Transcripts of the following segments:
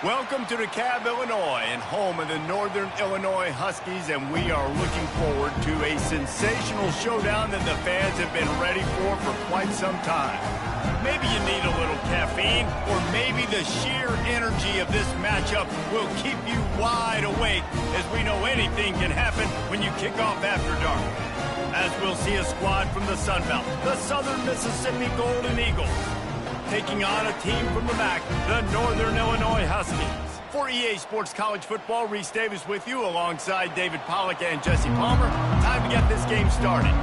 Welcome to DeKalb, Illinois, and home of the Northern Illinois Huskies, and we are looking forward to a sensational showdown that the fans have been ready for quite some time. Maybe you need a little caffeine, or maybe the sheer energy of this matchup will keep you wide awake, as we know anything can happen when you kick off after dark. As we'll see a squad from the Sun Belt, the Southern Mississippi Golden Eagles, taking on a team from the MAC, the Northern Illinois Huskies. For EA Sports College Football, Reese Davis with you alongside David Pollack and Jesse Palmer. Time to get this game started.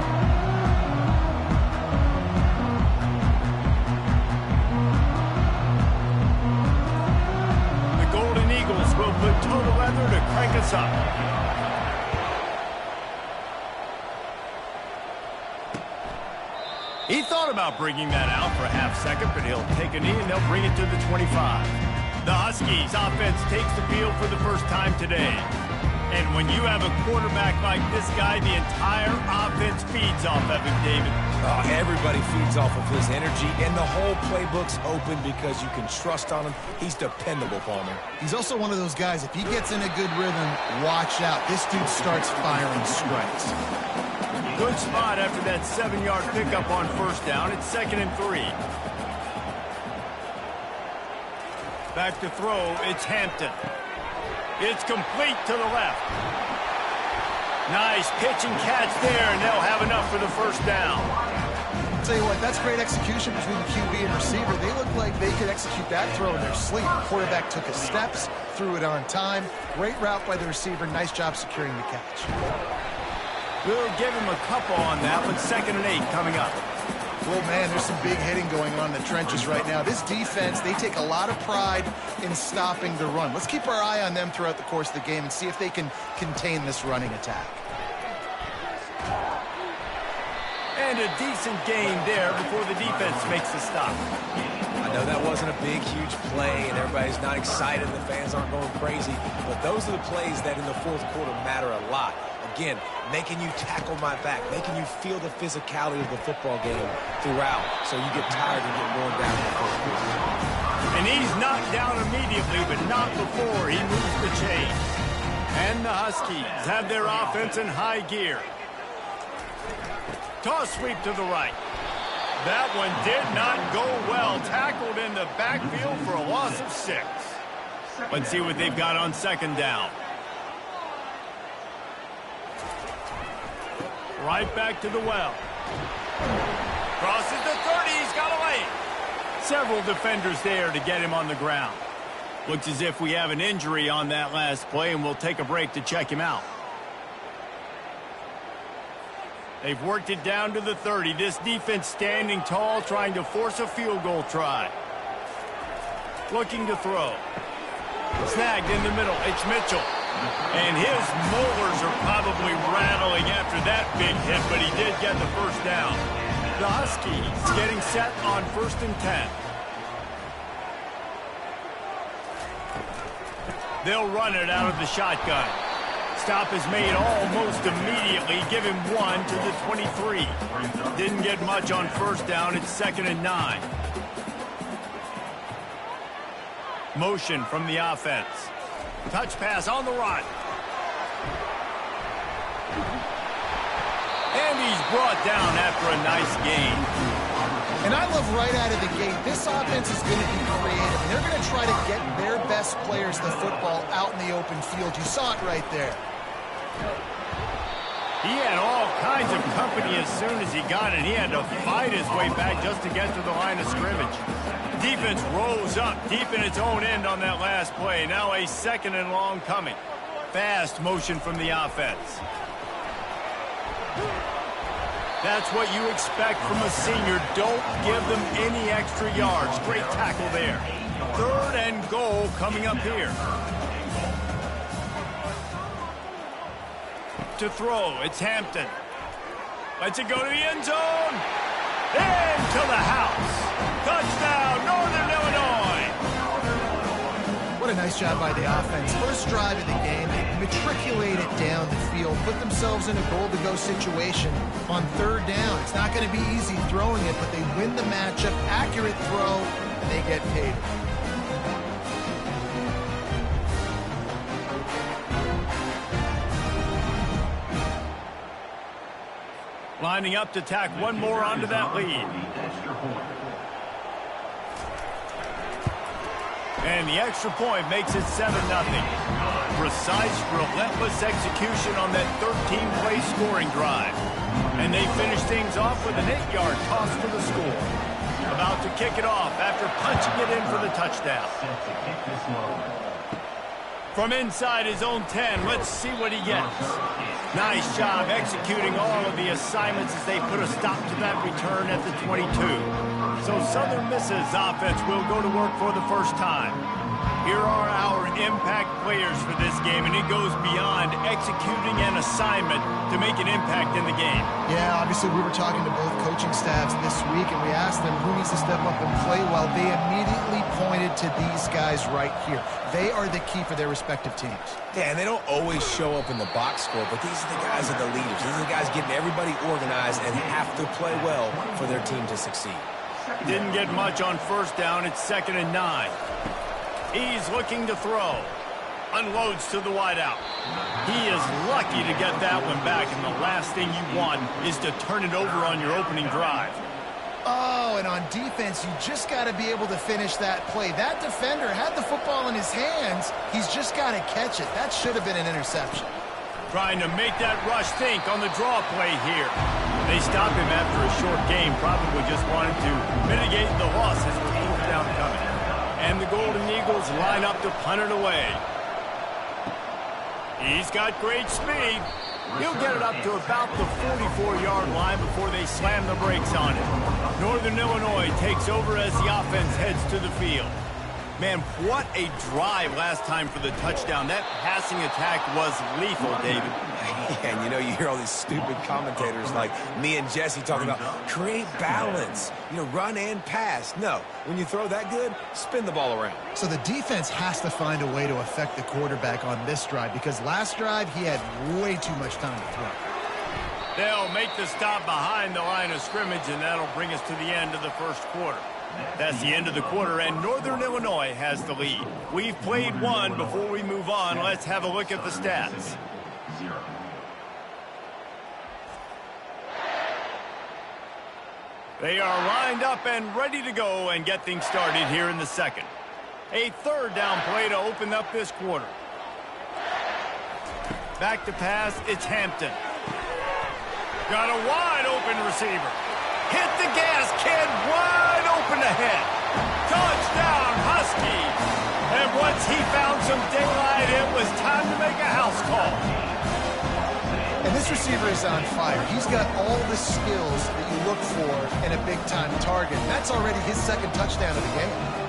The Golden Eagles will put total leather to crank us up. He thought about bringing that out for a half second, but he'll take a knee and they'll bring it to the 25. The Huskies offense takes the field for the first time today. And when you have a quarterback like this guy, the entire offense feeds off of him, David. Oh, everybody feeds off of his energy, and the whole playbook's open because you can trust on him. He's dependable, Palmer. He's also one of those guys, if he gets in a good rhythm, watch out. This dude starts firing strikes. Good spot after that 7-yard pickup on first down. It's 2nd and 3. Back to throw. It's Hampton. It's complete to the left. Nice pitch and catch there, and they'll have enough for the first down. I'll tell you what, that's great execution between the QB and receiver. They look like they could execute that throw in their sleep. The quarterback took his steps, threw it on time. Great route by the receiver. Nice job securing the catch. We'll give him a couple on that one. 2nd and 8 coming up. Well, man, there's some big hitting going on in the trenches right now. This defense, they take a lot of pride in stopping the run. Let's keep our eye on them throughout the course of the game and see if they can contain this running attack. And a decent gain there before the defense makes the stop. I know that wasn't a big, huge play, and everybody's not excited. The fans aren't going crazy. But those are the plays that in the fourth quarter matter a lot. Again, making you tackle my back, making you feel the physicality of the football game throughout, so you get tired and get worn down in the fourth quarter. And he's knocked down immediately, but not before he moves the chain. And the Huskies have their offense in high gear. Toss sweep to the right. That one did not go well. Tackled in the backfield for a loss of 6. Let's see what they've got on 2nd down. Right back to the well. Crosses the 30. He's got a lane. Several defenders there to get him on the ground. Looks as if we have an injury on that last play, and we'll take a break to check him out. They've worked it down to the 30. This defense standing tall, trying to force a field goal try. Looking to throw. Snagged in the middle. It's Mitchell. And his molars are probably rattling after that big hit, but he did get the first down. The Huskies getting set on 1st and 10. They'll run it out of the shotgun. Stop is made almost immediately. Give him 1 to the 23. Didn't get much on first down. It's 2nd and 9. Motion from the offense. Touch pass on the run. And he's brought down after a nice gain. And I love right out of the gate, this offense is going to be creative. They're going to try to get their best players the football out in the open field. You saw it right there. He had all kinds of company as soon as he got it. He had to fight his way back just to get to the line of scrimmage. Defense rose up deep in its own end on that last play. Now a 2nd and long coming. Fast motion from the offense. That's what you expect from a senior. Don't give them any extra yards. Great tackle there. 3rd and goal coming up here. To throw, it's Hampton. Lets it go to the end zone. Into the house. Touchdown, Northern Illinois. What a nice job by the offense. First drive of the game, they matriculated down the field, put themselves in a goal-to-go situation on 3rd down. It's not going to be easy throwing it, but they win the matchup. Accurate throw, and they get paid. Lining up to tack one more onto that lead. And the extra point makes it 7-0. Precise, relentless execution on that 13-play scoring drive. And they finish things off with an 8-yard toss for the score. About to kick it off after punching it in for the touchdown. From inside his own 10, let's see what he gets. Nice job executing all of the assignments as they put a stop to that return at the 22. So Southern Miss's offense will go to work for the first time. Here are our impact players for this game, and it goes beyond executing an assignment to make an impact in the game. Yeah, obviously we were talking to both coaching staffs this week, and we asked them who needs to step up and play well. They immediately pointed to these guys right here. They are the key for their respective teams. Yeah, and they don't always show up in the box score, but these are the guys that are the leaders. These are the guys getting everybody organized and have to play well for their team to succeed. Didn't get much on first down. It's 2nd and 9. He's looking to throw. Unloads to the wideout. He is lucky to get that one back, and the last thing you want is to turn it over on your opening drive. Oh, and on defense, you just got to be able to finish that play. That defender had the football in his hands. He's just got to catch it. That should have been an interception. Trying to make that rush think on the draw play here. They stop him after a short game, probably just wanted to mitigate the losses with fourth down coming. And the Golden Eagles line up to punt it away. He's got great speed. He'll get it up to about the 44-yard line before they slam the brakes on it. Northern Illinois takes over as the offense heads to the field. Man, what a drive last time for the touchdown. That passing attack was lethal, David. Yeah, and you know, you hear all these stupid commentators like me and Jesse talking about create balance, run and pass. No, when you throw that good, spin the ball around. So the defense has to find a way to affect the quarterback on this drive, because last drive he had way too much time to throw. They'll make the stop behind the line of scrimmage, and that'll bring us to the end of the first quarter. That's the end of the quarter, and Northern Illinois has the lead. We've played one. Before we move on, let's have a look at the stats. They are lined up and ready to go and get things started here in the second. A third down play to open up this quarter. Back to pass, it's Hampton. Got a wide open receiver. Hit the gas, kid, wide open ahead. Touchdown, Huskies. And once he found some daylight, it was time to make a house call. And this receiver is on fire. He's got all the skills that you look for in a big-time target. That's already his second touchdown of the game.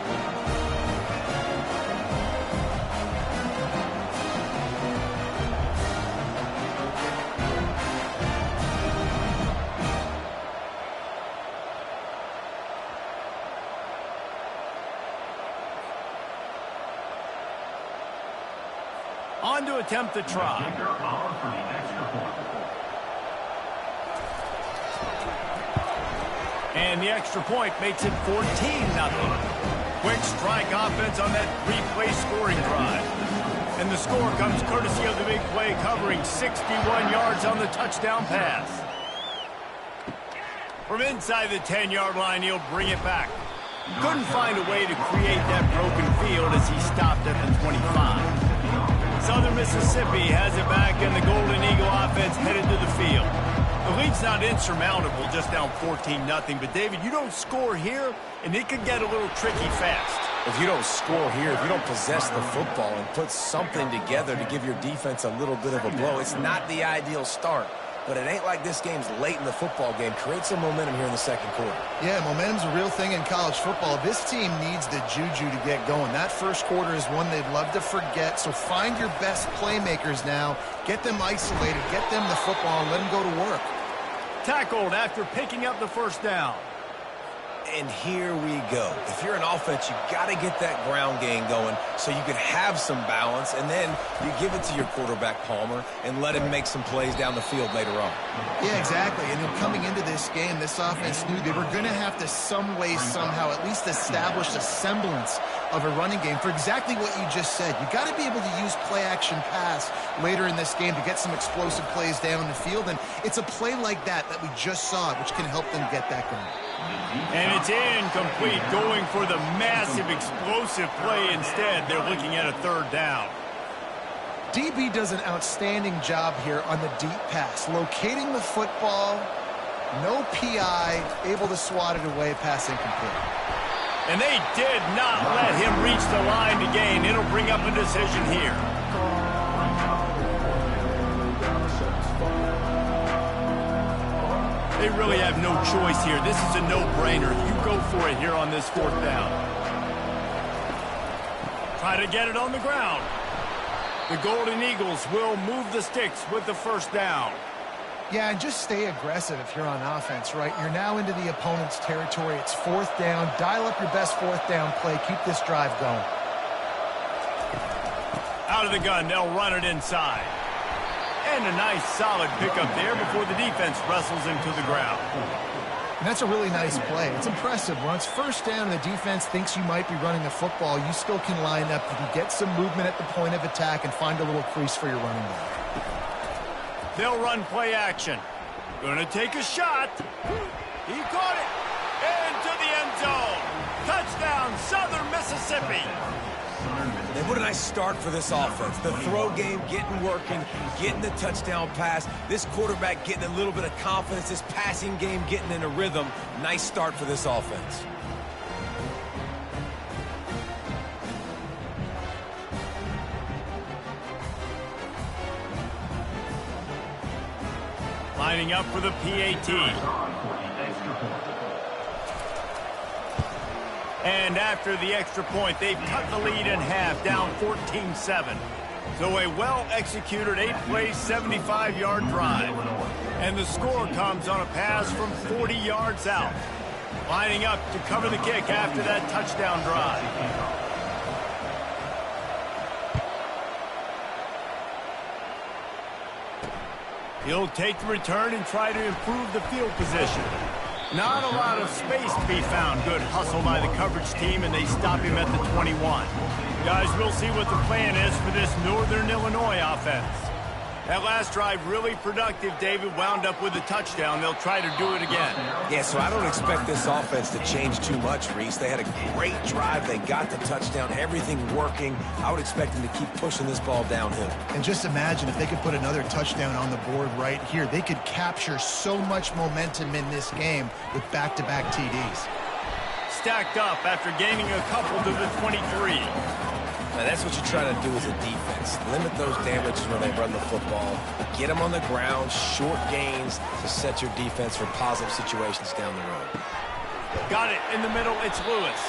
On to attempt the try. And the extra point makes it 14-0. Quick strike offense on that three-play scoring drive. And the score comes courtesy of the big play covering 61 yards on the touchdown pass. From inside the 10-yard line, he'll bring it back. Couldn't find a way to create that broken field as he stopped at the 25. Southern Mississippi has it back, and the Golden Eagle offense headed to the field. The lead's not insurmountable, just down 14-0. But, David, you don't score here, and it could get a little tricky fast. If you don't score here, if you don't possess the football and put something together to give your defense a little bit of a blow, it's not the ideal start. But it ain't like this game's late in the football game. Create some momentum here in the second quarter. Yeah, momentum's a real thing in college football. This team needs the juju to get going. That first quarter is one they'd love to forget. So find your best playmakers now. Get them isolated. Get them the football and let them go to work. Tackled after picking up the first down. And here we go. If you're an offense, you got to get that ground game going so you can have some balance, and then you give it to your quarterback, Palmer, and let him make some plays down the field later on. Yeah, exactly. And coming into this game, this offense knew they were going to have to some way, somehow, at least establish a semblance of a running game for exactly what you just said. You got to be able to use play-action pass later in this game to get some explosive plays down the field, and it's a play like that we just saw, which can help them get that going. And it's incomplete, going for the massive explosive play instead. They're looking at a third down. DB does an outstanding job here on the deep pass, locating the football, no PI, able to swat it away, pass incomplete. And they did not let him reach the line to gain. It'll bring up a decision here. They really have no choice here. This is a no-brainer. You go for it here on this fourth down. Try to get it on the ground. The Golden Eagles will move the sticks with the first down. Yeah, and just stay aggressive if you're on offense, right? You're now into the opponent's territory. It's fourth down. Dial up your best fourth down play. Keep this drive going. Out of the gun, they'll run it inside. And a nice solid pickup there before the defense wrestles him to the ground. And that's a really nice play. It's impressive. When it's first down and the defense thinks you might be running the football, you still can line up. You can get some movement at the point of attack and find a little crease for your running back. They'll run play action. Gonna take a shot. He caught it. Into the end zone. Touchdown, Southern Mississippi. And what a nice start for this offense. The throw game getting working, getting the touchdown pass. This quarterback getting a little bit of confidence. This passing game getting in a rhythm. Nice start for this offense. Lining up for the PAT. And after the extra point, they've cut the lead in half, down 14-7. So a well-executed 8-play, 75-yard drive. And the score comes on a pass from 40 yards out. Lining up to cover the kick after that touchdown drive. He'll take the return and try to improve the field position. Not a lot of space to be found. Good hustle by the coverage team, and they stop him at the 21. Guys, we'll see what the plan is for this Northern Illinois offense. That last drive really productive. David wound up with a touchdown. They'll try to do it again. Yeah, so I don't expect this offense to change too much, Reese. They had a great drive. They got the touchdown. Everything working. I would expect them to keep pushing this ball downhill. And just imagine if they could put another touchdown on the board right here. They could capture so much momentum in this game with back-to-back TDs. Stacked up after gaining a couple to the 23. Now that's what you try to do as a defense. Limit those damages when they run the football. Get them on the ground, short gains to set your defense for positive situations down the road. Got it in the middle. It's Lewis.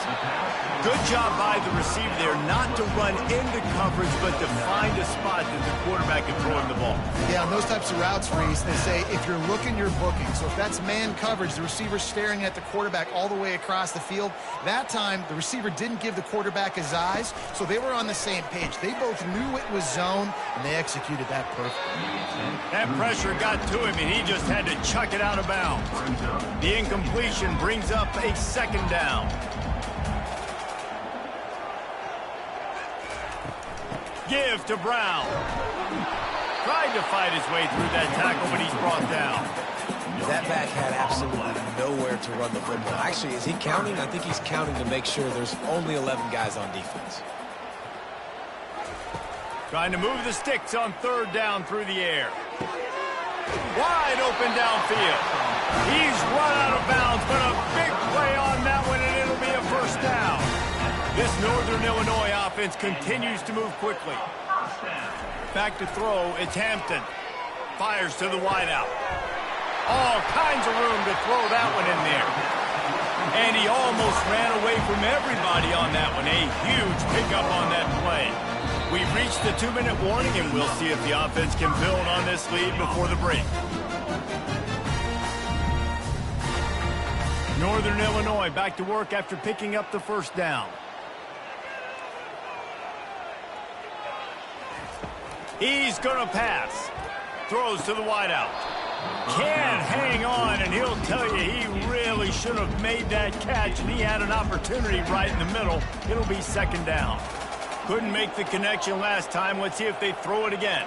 Good job by the receiver there not to run into coverage, but to find a spot that the quarterback can throw him the ball. Yeah, on those types of routes, Reese, they say if you're looking, you're booking. So if that's man coverage, the receiver's staring at the quarterback all the way across the field. That time, the receiver didn't give the quarterback his eyes, so they were on the same page. They both knew it was zone, and they executed that perfectly. That pressure got to him, and he just had to chuck it out of bounds. The incompletion brings up a second down. Give to Brown. Tried to fight his way through that tackle, but he's brought down. That back had absolutely nowhere to run the football. Actually, is he counting? I think he's counting to make sure there's only 11 guys on defense. Trying to move the sticks on third down through the air. Wide open downfield. He's run out of bounds, but a big play on that one, and it'll be a first down. This Northern Illinois offense continues to move quickly. Back to throw, it's Hampton. Fires to the wideout. All kinds of room to throw that one in there. And he almost ran away from everybody on that one. A huge pickup on that play. We've reached the 2-minute warning, and we'll see if the offense can build on this lead before the break. Northern Illinois back to work after picking up the first down. He's going to pass. Throws to the wideout. Can't hang on, and he'll tell you he really should have made that catch, and he had an opportunity right in the middle. It'll be second down. Couldn't make the connection last time. Let's see if they throw it again.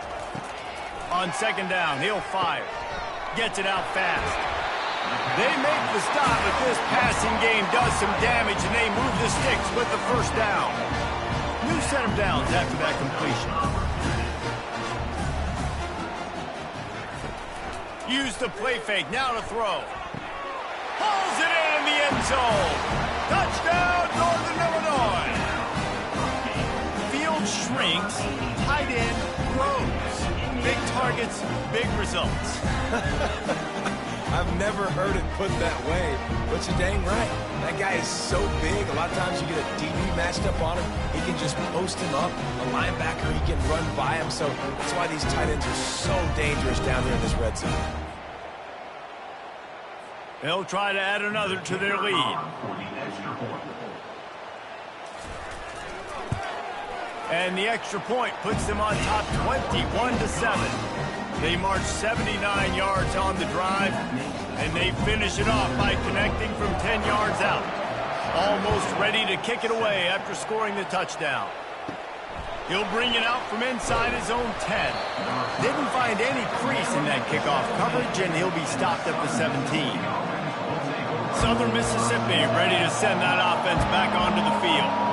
On second down, he'll fire. Gets it out fast. They make the stop, but this passing game does some damage, and they move the sticks with the first down. New set of downs after that completion. Use the play fake, now to throw. Hauls it in the end zone. Touchdown, Northern Illinois. Field shrinks, tight end grows. Big targets, big results. I've never heard it put that way, but you're dang right. That guy is so big, a lot of times you get a DB matched up on him. He can just post him up. A linebacker, he can run by him. So that's why these tight ends are so dangerous down there in this red zone. They'll try to add another to their lead. And the extra point puts them on top 21-7. They march 79 yards on the drive, and they finish it off by connecting from 10 yards out. Almost ready to kick it away after scoring the touchdown. He'll bring it out from inside his own 10. Didn't find any crease in that kickoff coverage, and he'll be stopped at the 17. Southern Mississippi ready to send that offense back onto the field.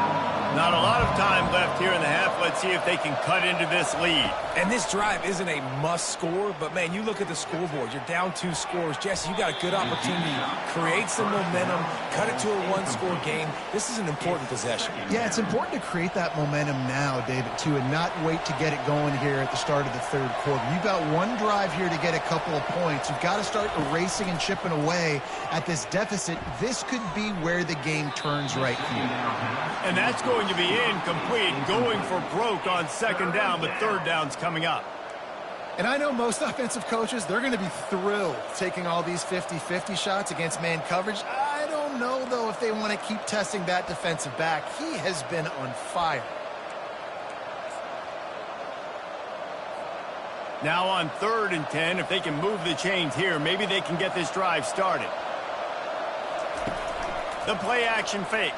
Not a lot of time left here in the half. Let's see if they can cut into this lead. And this drive isn't a must score, but, man, you look at the scoreboard. You're down 2 scores. Jesse, you got a good opportunity. Create some momentum. Cut it to a 1-score game. This is an important possession. Yeah, it's important to create that momentum now, David, too, and not wait to get it going here at the start of the third quarter. You've got one drive here to get a couple of points. You've got to start erasing and chipping away at this deficit. This could be where the game turns right here. And that's going to be incomplete, going for broke on second down, but third down's coming up. And I know most offensive coaches, they're going to be thrilled taking all these 50-50 shots against man coverage. I don't know, though, if they want to keep testing that defensive back. He has been on fire. Now on 3rd and 10, if they can move the chains here, maybe they can get this drive started. The play action fake.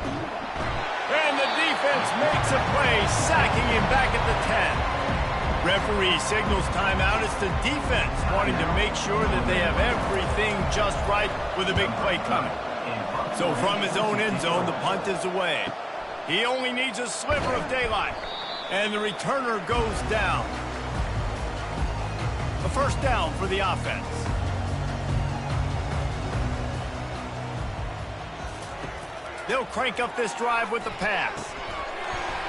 And the defense makes a play, sacking him back at the 10. Referee signals timeout. It's the defense wanting to make sure that they have everything just right with a big play coming. So from his own end zone, the punt is away. He only needs a sliver of daylight. And the returner goes down. A first down for the offense. They'll crank up this drive with the pass.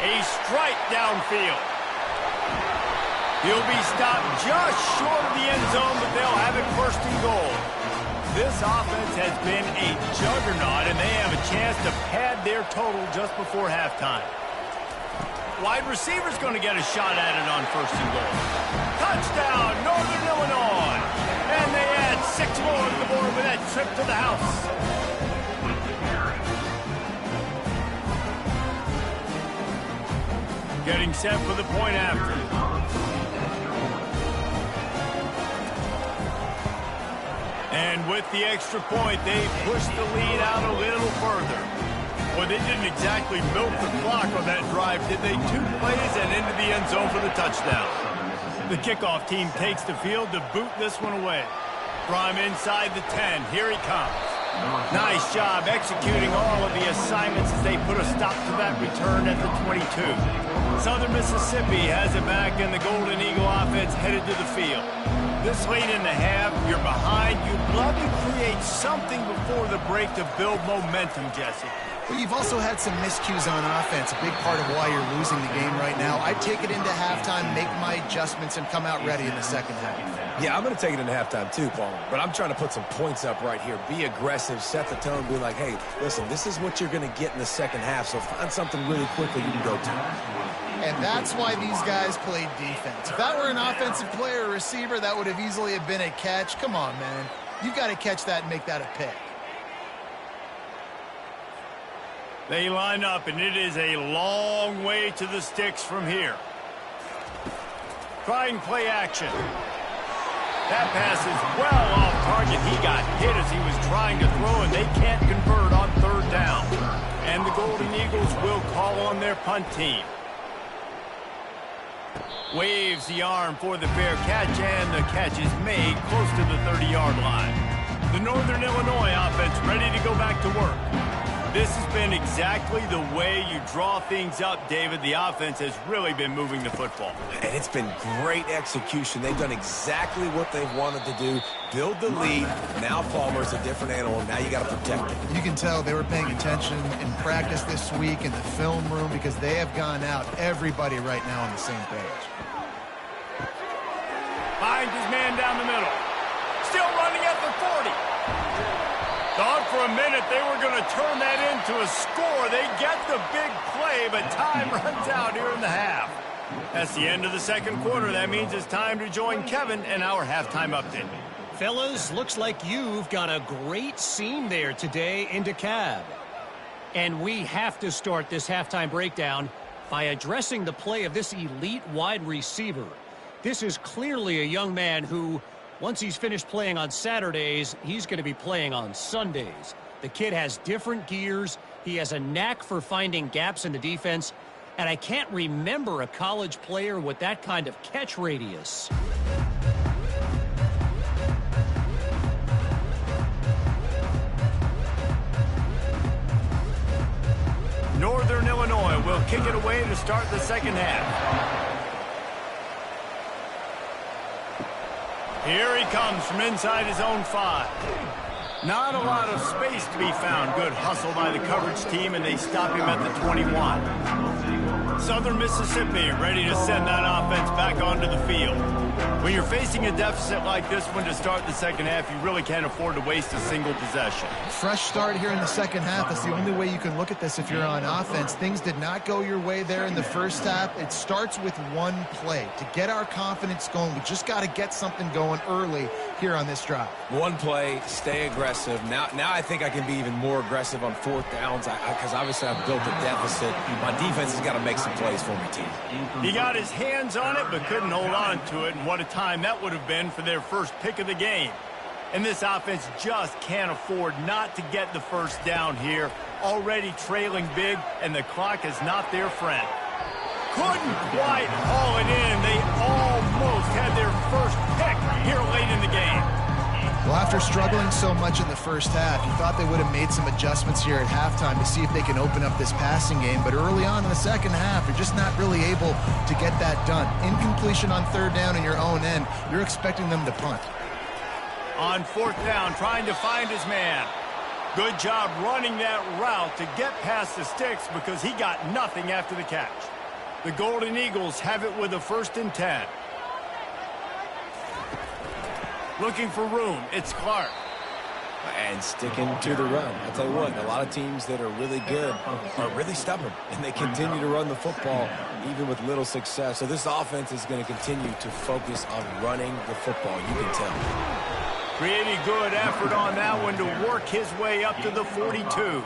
A strike downfield. He'll be stopped just short of the end zone, but they'll have it first and goal. This offense has been a juggernaut, and they have a chance to pad their total just before halftime. Wide receiver's going to get a shot at it on first and goal. Touchdown, Northern Illinois. And they add 6 more to the board with that trip to the house. Getting set for the point after. And with the extra point, they push the lead out a little further. Well, they didn't exactly milk the clock on that drive, did they? 2 plays and into the end zone for the touchdown. The kickoff team takes the field to boot this one away. From inside the 10, here he comes. Nice job executing all of the assignments as they put a stop to that return at the 22. Southern Mississippi has it back, and the Golden Eagle offense headed to the field. This late in the half, you're behind. You'd love to create something before the break to build momentum, Jesse. But you've also had some miscues on offense, a big part of why you're losing the game right now. I'd take it into halftime, make my adjustments, and come out ready in the second half. Yeah, I'm going to take it into halftime too, Paul. But I'm trying to put some points up right here. Be aggressive, set the tone, be like, hey, listen, this is what you're going to get in the second half, so find something really quickly you can go to. And that's why these guys played defense. If that were an offensive player or receiver, that would have easily have been a catch. Come on, man. You've got to catch that and make that a pick. They line up, and it is a long way to the sticks from here. Trying play action. That pass is well off target. He got hit as he was trying to throw, and they can't convert on third down. And the Golden Eagles will call on their punt team. Waves the arm for the fair catch, and the catch is made close to the 30-yard line. The Northern Illinois offense ready to go back to work. This has been exactly the way you draw things up, David. The offense has really been moving the football. And it's been great execution. They've done exactly what they've wanted to do. Build the lead. Now Palmer's a different animal. Now you got to protect it. You can tell they were paying attention in practice this week in the film room because they have gone out, everybody right now on the same page. Finds his man down the middle. Still running at the 40. Thought for a minute they were going to turn that into a score. They get the big play, but time runs out here in the half. That's the end of the second quarter. That means it's time to join Kevin and our halftime update. Fellas, looks like you've got a great scene there today in DeKalb. And we have to start this halftime breakdown by addressing the play of this elite wide receiver. This is clearly a young man who, once he's finished playing on Saturdays, he's going to be playing on Sundays. The kid has different gears. He has a knack for finding gaps in the defense. And I can't remember a college player with that kind of catch radius. Northern Illinois will kick it away to start the second half. Here he comes from inside his own 5. Not a lot of space to be found. Good hustle by the coverage team, and they stop him at the 21. Southern Mississippi ready to send that offense back onto the field. When you're facing a deficit like this one to start the second half, you really can't afford to waste a single possession. Fresh start here in the second half. That's the only way you can look at this if you're on offense. Things did not go your way there in the first half. It starts with one play. To get our confidence going, we just got to get something going early here on this drive. One play, stay aggressive. Now I think I can be even more aggressive on fourth downs because obviously I've built a deficit. My defense has got to make some plays for me, team. He got his hands on it but couldn't hold on to it, and what a time that would have been for their first pick of the game. And this offense just can't afford not to get the first down here. Already trailing big, and the clock is not their friend. Couldn't quite haul it in. They almost had their first pick here late in the game. Well, after struggling so much in the first half, you thought they would have made some adjustments here at halftime to see if they can open up this passing game. But early on in the second half, you're just not really able to get that done. Incompletion on third down in your own end, you're expecting them to punt. On fourth down, trying to find his man. Good job running that route to get past the sticks because he got nothing after the catch. The Golden Eagles have it with a 1st and 10. Looking for room, it's Clark. And sticking to the run. I'll tell you what, a lot of teams that are really good are really stubborn, and they continue to run the football even with little success. So this offense is going to continue to focus on running the football, you can tell. Pretty good effort on that one to work his way up to the 42.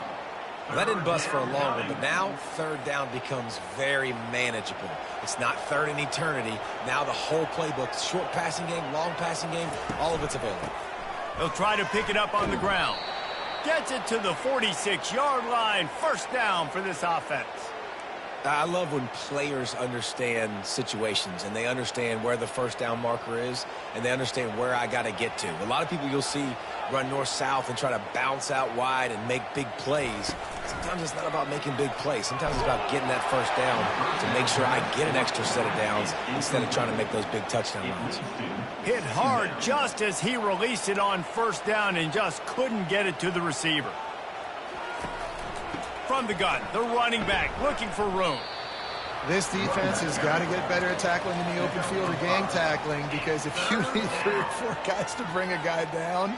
Well, that didn't bust for a long one, but now third down becomes very manageable. It's not third in eternity. Now the whole playbook, short passing game, long passing game, all of it's available. They'll try to pick it up on the ground. Gets it to the 46-yard line. First down for this offense. I love when players understand situations and they understand where the first down marker is and they understand where I got to get to. A lot of people you'll see run north-south and try to bounce out wide and make big plays. Sometimes it's not about making big plays. Sometimes it's about getting that first down to make sure I get an extra set of downs instead of trying to make those big touchdown runs. Hit hard just as he released it on first down and just couldn't get it to the receiver. From the gun, the running back looking for room. This defense has got to get better at tackling in the open field or gang tackling, because if you need 3 or 4 guys to bring a guy down,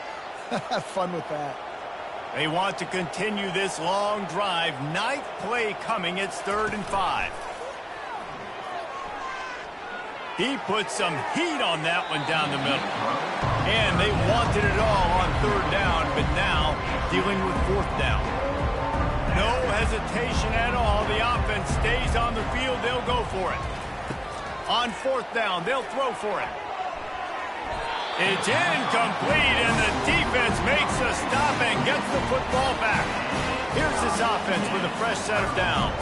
have fun with that. They want to continue this long drive. 9th play coming. It's 3rd and 5. He put some heat on that one down the middle. And they wanted it all on 3rd down, but now dealing with 4th down. No hesitation at all. The offense stays on the field. They'll go for it. On fourth down, they'll throw for it. It's incomplete, and the defense makes a stop and gets the football back. Here's this offense with a fresh set of downs.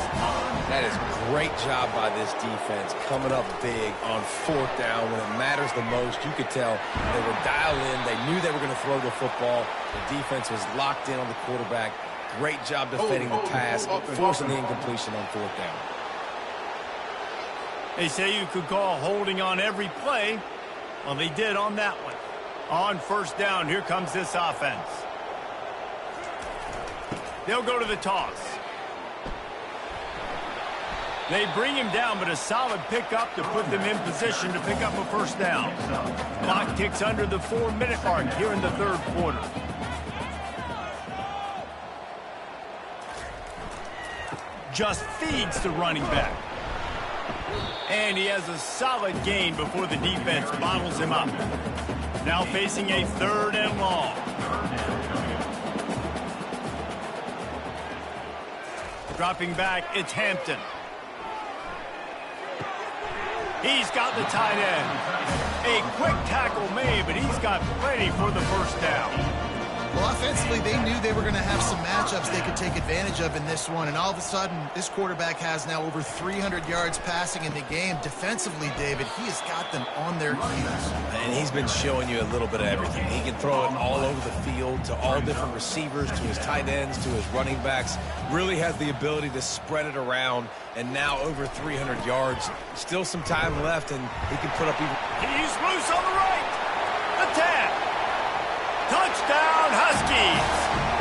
That is a great job by this defense, coming up big on fourth down when it matters the most. You could tell they were dialed in. They knew they were going to throw the football. The defense was locked in on the quarterback. Great job defending the pass, forcing the incompletion on fourth down. They say you could call holding on every play. Well, they did on that one. On first down, here comes this offense. They'll go to the toss. They bring him down, but a solid pickup to put them in position to pick up a first down. Clock ticks under the 4-minute mark here in the third quarter. Just feeds the running back. And he has a solid gain before the defense bottles him up. Now facing a third and long. Dropping back, it's Hampton. He's got the tight end. A quick tackle made, but he's got plenty for the first down. Well, offensively, they knew they were going to have some matchups they could take advantage of in this one, and all of a sudden, this quarterback has now over 300 yards passing in the game. Defensively, David, he has got them on their heels. And he's been showing you a little bit of everything. He can throw it all over the field to all different receivers, to his tight ends, to his running backs. Really has the ability to spread it around, and now over 300 yards. Still some time left, and he can put up even... He's loose on the right. The tap. Touchdown, Huskies!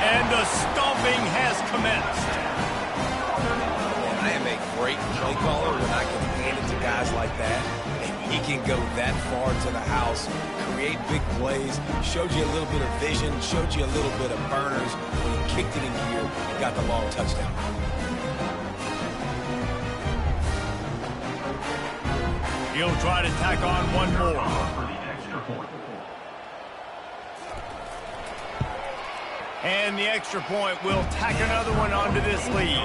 And the stomping has commenced. And I am a great play caller when I can hand it to guys like that. And he can go that far to the house, create big plays, showed you a little bit of vision, showed you a little bit of burners when he kicked it in gear and got the long touchdown. He'll try to tack on one more. And the extra point will tack another one onto this lead.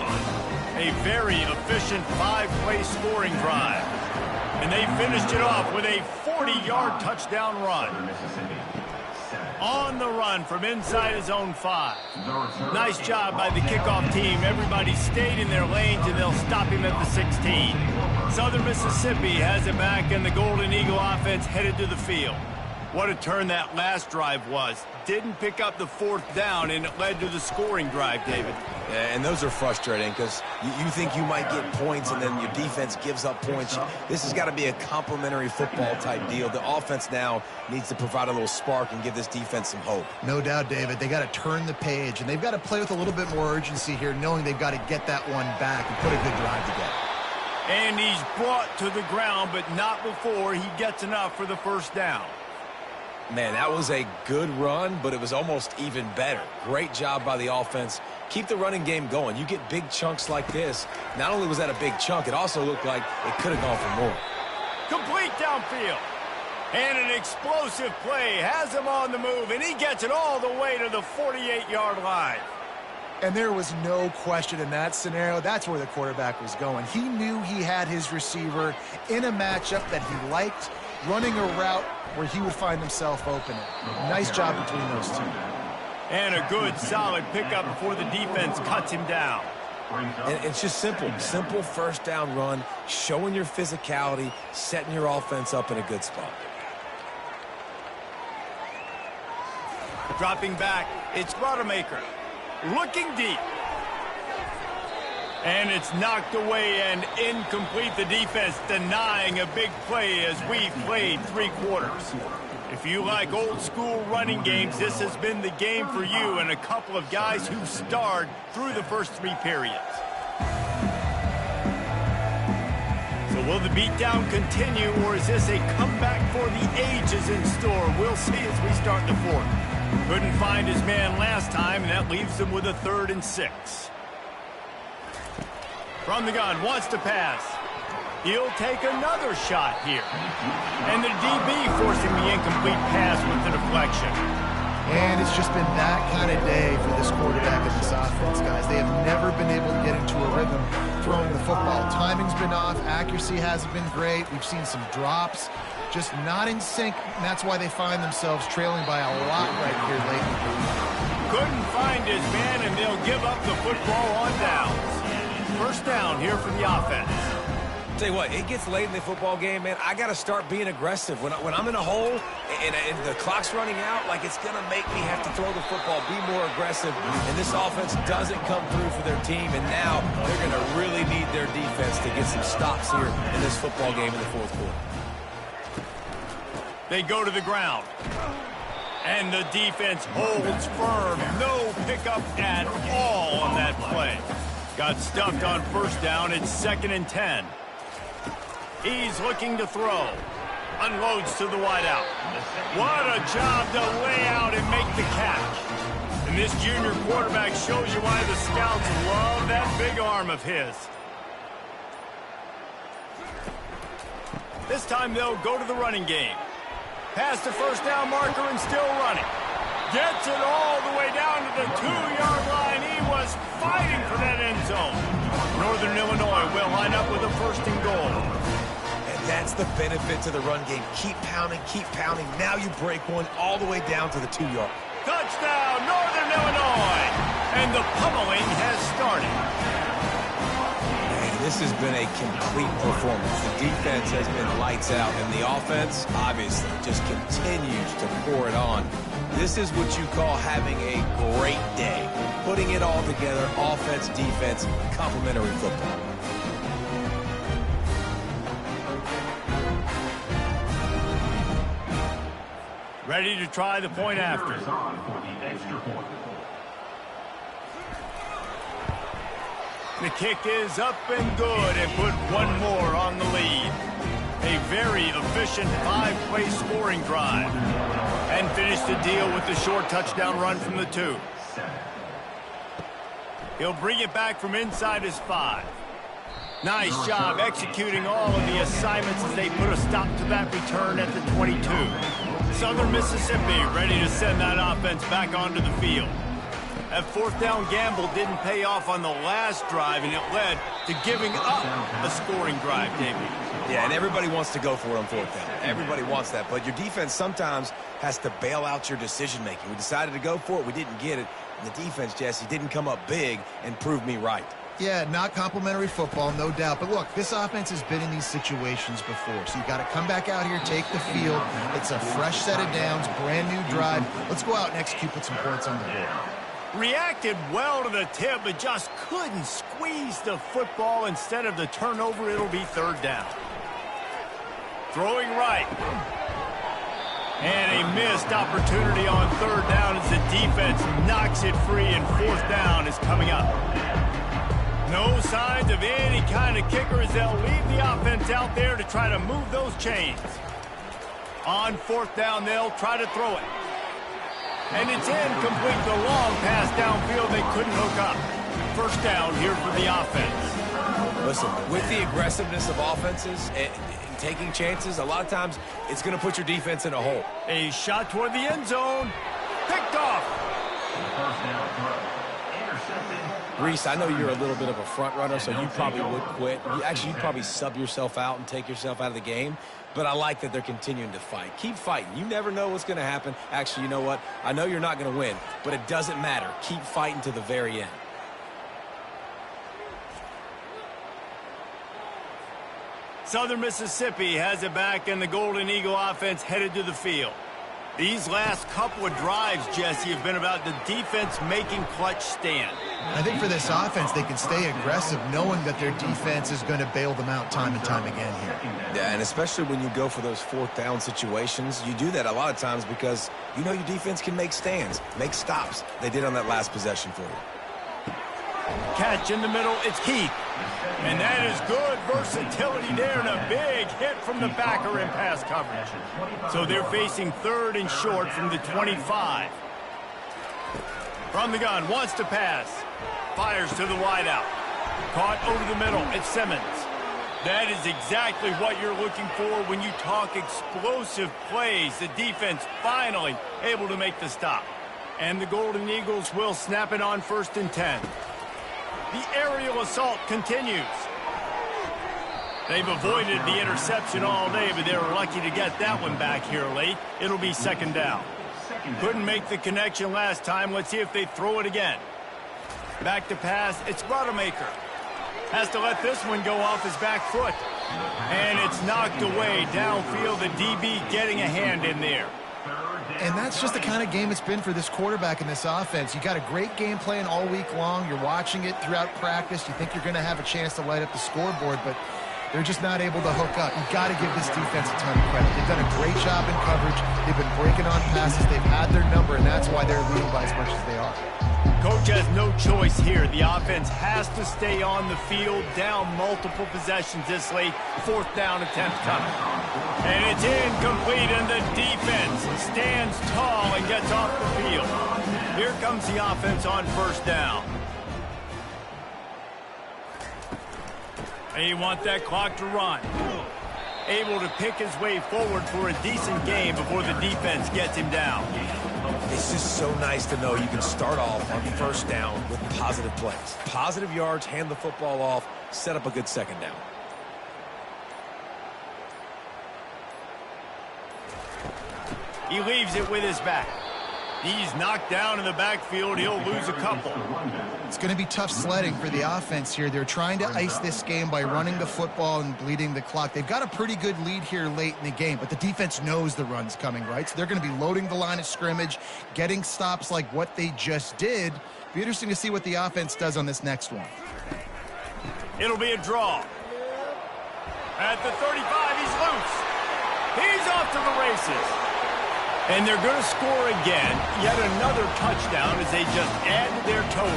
A very efficient 5-play scoring drive. And they finished it off with a 40-yard touchdown run. On the run from inside his own 5. Nice job by the kickoff team. Everybody stayed in their lanes, and they'll stop him at the 16. Southern Mississippi has it back, and the Golden Eagle offense headed to the field. What a turn that last drive was. Didn't pick up the fourth down, and it led to the scoring drive, David. Yeah, and those are frustrating because you think you might get points, and then your defense gives up points. This has got to be a complimentary football type deal. The offense now needs to provide a little spark and give this defense some hope. No doubt, David. They got to turn the page, and they've got to play with a little bit more urgency here, knowing they've got to get that one back and put a good drive together. And he's brought to the ground, but not before he gets enough for the first down. Man, that was a good run, but it was almost even better. Great job by the offense. Keep the running game going. You get big chunks like this. Not only was that a big chunk, it also looked like it could have gone for more. Complete downfield. And an explosive play has him on the move, and he gets it all the way to the 48-yard line. And there was no question in that scenario. That's where the quarterback was going. He knew he had his receiver in a matchup that he liked, running a route where he would find himself open. Nice job between those two. And a good, solid pickup before the defense cuts him down. And it's just simple. Simple first down run, showing your physicality, setting your offense up in a good spot. Dropping back, it's Rodemaker. Looking deep. And it's knocked away and incomplete. The defense denying a big play as we played 3 quarters. If you like old school running games, this has been the game for you and a couple of guys who starred through the first 3 periods. So will the beatdown continue, or is this a comeback for the ages in store? We'll see as we start the 4th. Couldn't find his man last time, and that leaves him with a 3rd and 6. From the gun, wants to pass. He'll take another shot here. And the DB forcing the incomplete pass with the deflection. And it's just been that kind of day for this quarterback and this offense, guys. They have never been able to get into a rhythm throwing the football. Timing's been off. Accuracy hasn't been great. We've seen some drops. Just not in sync, and that's why they find themselves trailing by a lot right here lately. Couldn't find his man, and they'll give up the football on downs. First down here for the offense. Tell you what, it gets late in the football game, man. I got to start being aggressive. When I'm in a hole and the clock's running out, like, it's going to make me have to throw the football, be more aggressive. And this offense doesn't come through for their team, and now they're going to really need their defense to get some stops here in this football game in the fourth quarter. They go to the ground. And the defense holds firm. No pickup at all on that play. Got stuffed on first down. It's 2nd and 10. He's looking to throw. Unloads to the wideout. What a job to lay out and make the catch. And this junior quarterback shows you why the scouts love that big arm of his. This time they'll go to the running game. Past the first down marker and still running. Gets it all the way down to the 2-yard line. He was fighting for that end zone. Northern Illinois will line up with a 1st and goal. And that's the benefit to the run game. Keep pounding, keep pounding. Now you break one all the way down to the 2-yard. Touchdown, Northern Illinois. And the pummeling has started. This has been a complete performance. The defense has been lights out, and the offense, obviously, just continues to pour it on. This is what you call having a great day. Putting it all together, offense, defense, complementary football. Ready to try the point after. The kick is up and good, and put one more on the lead. A very efficient 5-play scoring drive. And finish the deal with the short touchdown run from the 2. He'll bring it back from inside his 5. Nice job executing all of the assignments as they put a stop to that return at the 22. Southern Mississippi ready to send that offense back onto the field. That 4th down gamble didn't pay off on the last drive, and it led to giving up a scoring drive, David. Yeah, and everybody wants to go for it on 4th down. Everybody wants that, but your defense sometimes has to bail out your decision-making. We decided to go for it. We didn't get it. And the defense, Jesse, didn't come up big and prove me right. Yeah, not complimentary football, no doubt. But look, this offense has been in these situations before. So you got to come back out here, take the field. It's a fresh set of downs, brand new drive. Let's go out and execute, put some points on the board. Reacted well to the tip, but just couldn't squeeze the football. Instead of the turnover, it'll be 3rd down. Throwing right. And a missed opportunity on 3rd down as the defense knocks it free, and 4th down is coming up. No signs of any kind of kicker as they'll leave the offense out there to try to move those chains. On 4th down, they'll try to throw it. And it's incomplete. The long pass downfield they couldn't hook up. 1st down here for the offense. Listen, with the aggressiveness of offenses and taking chances, a lot of times it's going to put your defense in a hole. A shot toward the end zone. Picked off. Reese, I know you're a little bit of a front runner, so you probably would quit. You'd probably sub yourself out and take yourself out of the game. But I like that they're continuing to fight. Keep fighting. You never know what's going to happen. Actually, you know what? I know you're not going to win, but it doesn't matter. Keep fighting to the very end. Southern Mississippi has it back, and the Golden Eagle offense headed to the field. These last couple of drives, Jesse, have been about the defense making clutch stand. I think for this offense, they can stay aggressive knowing that their defense is going to bail them out time and time again here. Yeah, and especially when you go for those 4th down situations, you do that a lot of times because you know your defense can make stands, make stops. They did on that last possession for you. Catch in the middle, it's Keith. And that is good versatility there, and a big hit from the backer in pass coverage. So they're facing 3rd and short from the 25. From the gun, wants to pass. Fires to the wideout. Caught over the middle, it's Simmons. That is exactly what you're looking for when you talk explosive plays. The defense finally able to make the stop. And the Golden Eagles will snap it on 1st and 10. The aerial assault continues. They've avoided the interception all day, but they were lucky to get that one back here late. It'll be 2nd down. Couldn't make the connection last time. Let's see if they throw it again. Back to pass. It's Rodemaker. Has to let this one go off his back foot. And it's knocked away downfield. The DB getting a hand in there. And that's just the kind of game it's been for this quarterback in this offense. You got a great game plan all week long. You're watching it throughout practice. You think you're going to have a chance to light up the scoreboard, but they're just not able to hook up. You've got to give this defense a ton of credit. They've done a great job in coverage. They've been breaking on passes. They've had their number, and that's why they're leading by as much as they are. Coach has no choice here. The offense has to stay on the field, down multiple possessions this late. 4th down attempt coming. And it's incomplete, and the defense stands tall and gets off the field. Here comes the offense on 1st down. They want that clock to run. Able to pick his way forward for a decent game before the defense gets him down. It's just so nice to know you can start off on 1st down with positive plays. Positive yards, hand the football off, set up a good 2nd down. He leaves it with his back. He's knocked down in the backfield. He'll lose a couple. It's going to be tough sledding for the offense here. They're trying to ice this game by running the football and bleeding the clock. They've got a pretty good lead here late in the game, but the defense knows the run's coming, right? So they're going to be loading the line of scrimmage, getting stops like what they just did. Be interesting to see what the offense does on this next one. It'll be a draw. At the 35, he's loose. He's off to the races. And they're going to score again. Yet another touchdown as they just add to their total.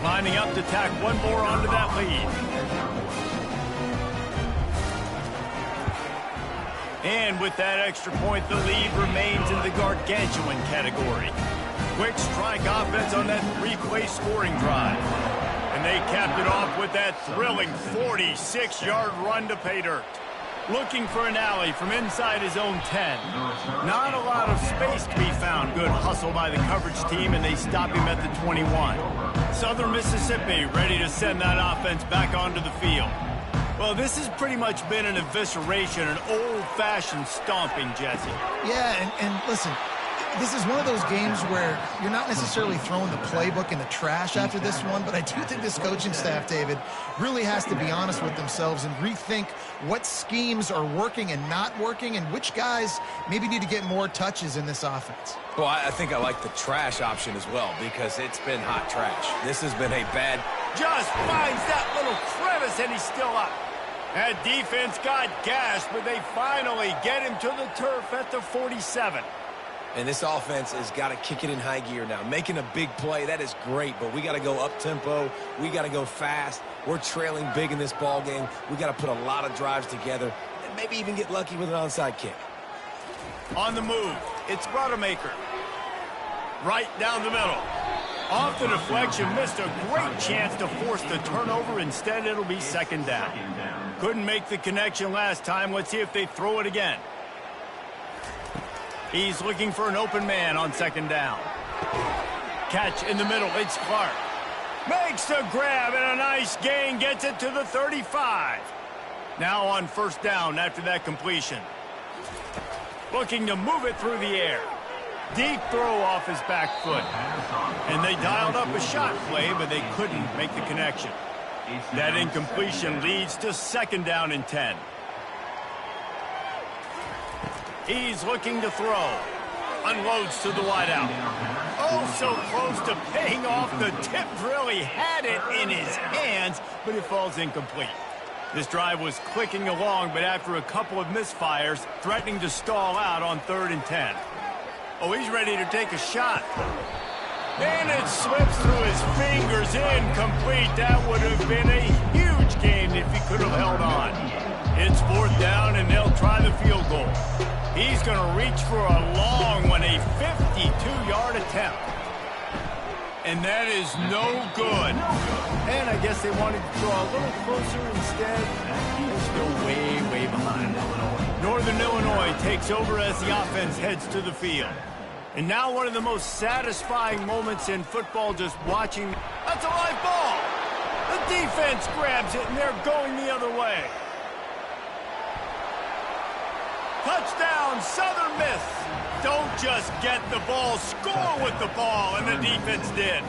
Lining up to tack one more onto that lead. And with that extra point, the lead remains in the gargantuan category. Quick strike offense on that 3-play scoring drive. And they capped it off with that thrilling 46-yard run to pay dirt. Looking for an alley from inside his own 10. Not a lot of space to be found. Good hustle by the coverage team, and they stop him at the 21. Southern Mississippi ready to send that offense back onto the field. Well, this has pretty much been an evisceration, an old-fashioned stomping, Jesse. Yeah, and listen, this is one of those games where you're not necessarily throwing the playbook in the trash after this one, but I do think this coaching staff, David, really has to be honest with themselves and rethink what schemes are working and not working and which guys maybe need to get more touches in this offense. Well, I think I like the trash option as well because it's been hot trash. This has been a bad... Just finds that little crevice, and he's still up. That defense got gashed, but they finally get him to the turf at the 47. And this offense has got to kick it in high gear now. Making a big play, that is great, but we got to go up-tempo. We got to go fast. We're trailing big in this ball game. We got to put a lot of drives together and maybe even get lucky with an onside kick. On the move, it's Rodemaker. Right down the middle. Off the deflection, missed a great chance to force the turnover. Instead, it'll be 2nd down. Couldn't make the connection last time. Let's see if they throw it again. He's looking for an open man on 2nd down. Catch in the middle. It's Clark. Makes the grab and a nice gain. Gets it to the 35. Now on 1st down after that completion. Looking to move it through the air. Deep throw off his back foot. And they dialed up a shot play, but they couldn't make the connection. That incompletion leads to 2nd down and 10. He's looking to throw. Unloads to the wideout. Oh, so close to paying off. The tip really had it in his hands, but it falls incomplete. This drive was clicking along, but after a couple of misfires, threatening to stall out on 3rd and 10. Oh, he's ready to take a shot. And it slips through his fingers. Incomplete. That would have been a huge gain if he could have held on. It's 4th down, and they'll try the field goal. He's going to reach for a long one, a 52-yard attempt. And that is no good. And I guess they wanted to draw a little closer instead. They're still way, way behind. Northern Illinois takes over as the offense heads to the field. And now one of the most satisfying moments in football, just watching. That's a live ball. The defense grabs it, and they're going the other way. Touchdown, Southern Miss. Don't just get the ball, score with the ball, and the defense did.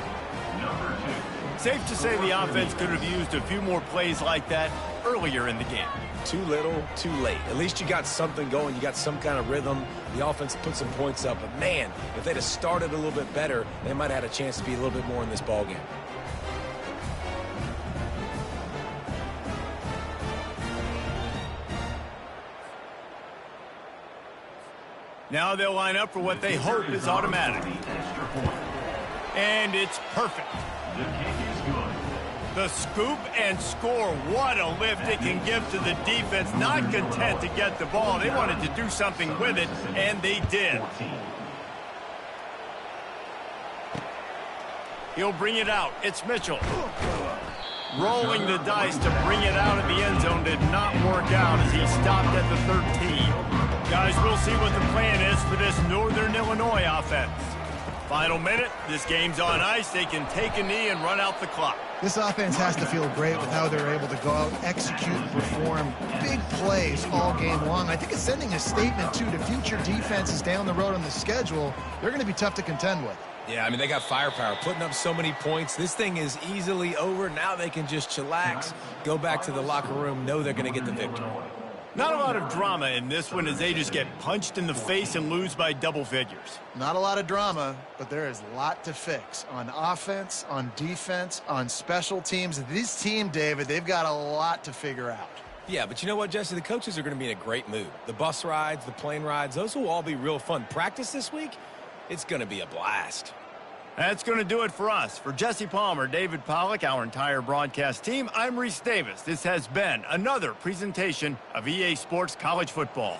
Safe to say the offense could have used a few more plays like that earlier in the game. Too little, too late. At least you got something going. You got some kind of rhythm. The offense put some points up. But, man, if they'd have started a little bit better, they might have had a chance to be a little bit more in this ballgame. Now they'll line up for what they hope is automatic. And it's perfect. The scoop and score. What a lift it can give to the defense. Not content to get the ball. They wanted to do something with it, and they did. He'll bring it out. It's Mitchell. Rolling the dice to bring it out of the end zone did not work out as he stopped at the 13. Guys, we'll see what the plan is for this Northern Illinois offense. Final minute. This game's on ice. They can take a knee and run out the clock. This offense has to feel great with how they're able to go out, execute, and perform big plays all game long. I think it's sending a statement, too, to future defenses down the road on the schedule. They're going to be tough to contend with. Yeah, I mean, they got firepower, putting up so many points. This thing is easily over. Now they can just chillax, go back to the locker room, know they're going to get the victory. Not a lot of drama in this one as they just get punched in the face and lose by double figures. Not a lot of drama, but there is a lot to fix on offense, on defense, on special teams. This team, David, they've got a lot to figure out. Yeah, but you know what, Jesse? The coaches are going to be in a great mood. The bus rides, the plane rides, those will all be real fun. Practice this week, it's going to be a blast. That's going to do it for us. For Jesse Palmer, David Pollack, our entire broadcast team, I'm Reese Davis. This has been another presentation of EA Sports College Football.